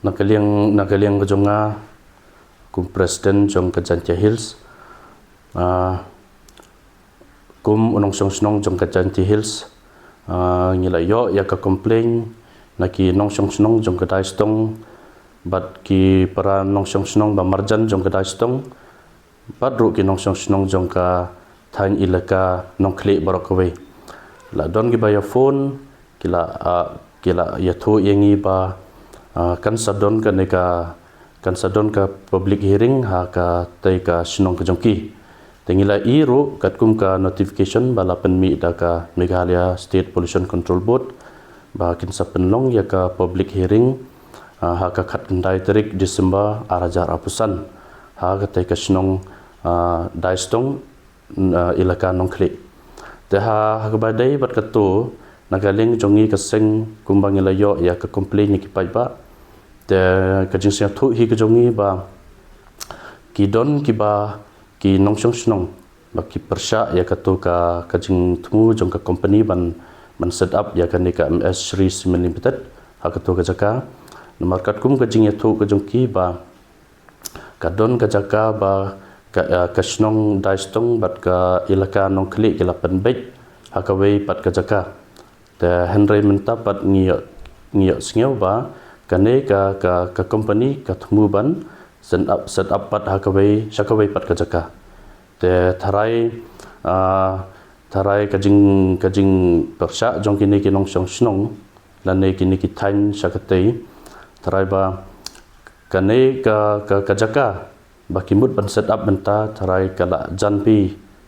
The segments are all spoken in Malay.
nakaliang ko jonga kum president jong Kajantia Hills kum unong song jong Kajantia Hills ngilayo ya ka complain naki nong song jong Kadai Stong bat ki para nong song ba marjan jong Kadai Stong bat ru ki nong song jong ka thain ilaka nong kle barokaway la don gi ba ya phone kila ya thu yengi ba kan sadon ka public hearing ha ka tai ka sinong ka jongki tengila iro kat kum ka notification bala penmi da ka Meghalaya State Pollution Control Board ba kin sa penlong ya ka public hearing ha ka khat ndai tarik Disember arajar apusan ha ka tai ka sinong daistong ilaka nongkli te ha ka badai bat ka tu nagaling jongi ka seng kumbang ilayo ya ka complain ni ki pai ba te kajing sia thu hi ka jongi ba ki don ki ba ki nongsong snong ba ki persha ya ka tu ka kajing thumu jong ka company ban set up ya ka ni ka MS Shri Cement Limited ha ka tu ka jaka markat kum kajing ya thu ka jong ki ba ka don ka jaka ba ka snong daistong bat ka ilaka nong kli ki la penbet ha ka wei pat ka jaka te Henry minta pat ngiyo singeu ba kane ka company ka thumu ban set up pat hakawai shakawai pat ka jaka te tharai kajing persha jong kini ki nong snong lane kini ki thain shakatei tharai ba kane ka jaka ba kimut ban set up benta tharai kala janpi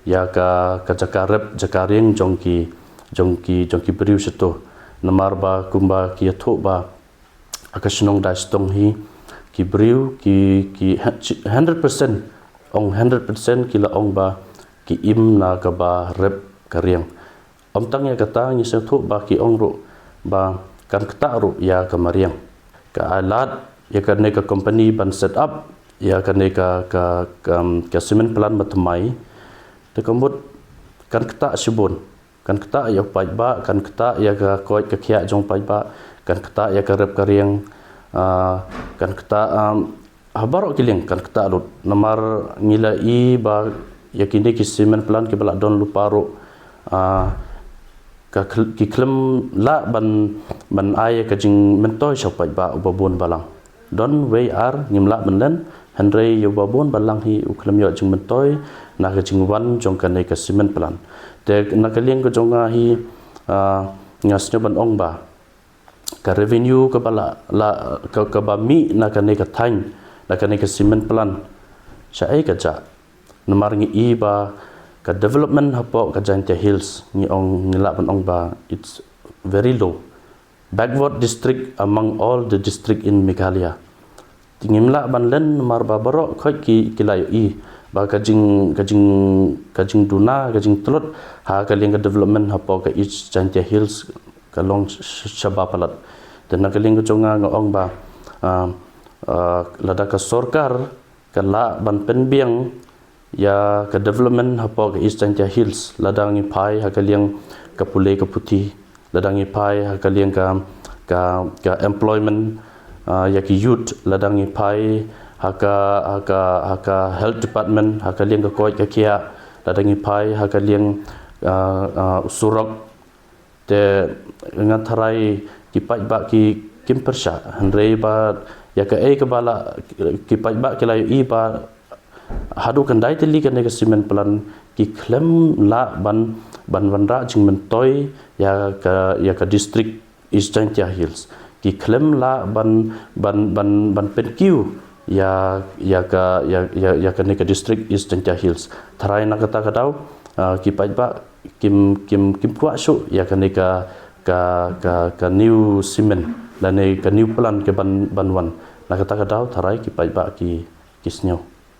ya ka jaka rep jaka ring jong ki beriu seto namar ba kumba ki tho ba akasinong daistong hi ki beriu ki 100% ong 100% kila ong ba ki im na ka ba rep kariang om tang ya kata ni se tho ba ki ong ro ba kan kata ro ya ka mariang ka alat ya ka ne ka company ban set up ya ka ne ka cement plant matmai te kamut kan kata sibon kan kata ya pai ba kan kata ya ka koi ka khia jong pai ba kan kata ya ka rep kariang kan kata habarok kiling kan kata lut namar ngila i ba yakini ki cement plant ki bala don luparo ka ki klem la ban ay ka jing mentoy sopai ba ubabon balang don we ar ngimla benden Henry yo babon balang hi uklem yo jing mentoy na ka jing wan jong kan ka cement plant te nakaliang ko jonga hi ngasnya ban ong ba ka revenue ka bala la ka ba mi na ka ne ka thain na ka ne ka cement plant sa ai ka ja namar ngi i ba ka development hapo ka Kajantia Hills ni ong ngila ban ong ba it's very low backward district among all the district in Meghalaya tingimla ban len namar ba baro khoi ki kilayo i ba kajing duna kajing telot ha kaling ka development hapo ka East Kajantia Hills ka long shabapalat dan nakaling ko nga ong ba lada ka sorkar ka la ban penbiang ya ka development hapo ka East Kajantia Hills ladang ipai ha kaling ka pulei ka puti ladang ipai ha kaling ka employment ya ki youth ladang ipai haka health department haka liang ka koi ka kia ladang ipai haka liang surok te ngan tharai ki pai ba ki kim persha Henry ba ya ka ka bala ki pai ba ki lai i ba hadu kan dai teli kan ka cement plan ki klem la ban ra jing mentoy ya ka district East Kajantia Hills ki klem la ban penkiu ya ka ne ka district East Kajantia Hills tharai na kata kadau ki pai ba kim puak su ya ka ne ka new cement la ne ka new plan ke ban wan na kata kadau tharai ki pai ba ki kisnyo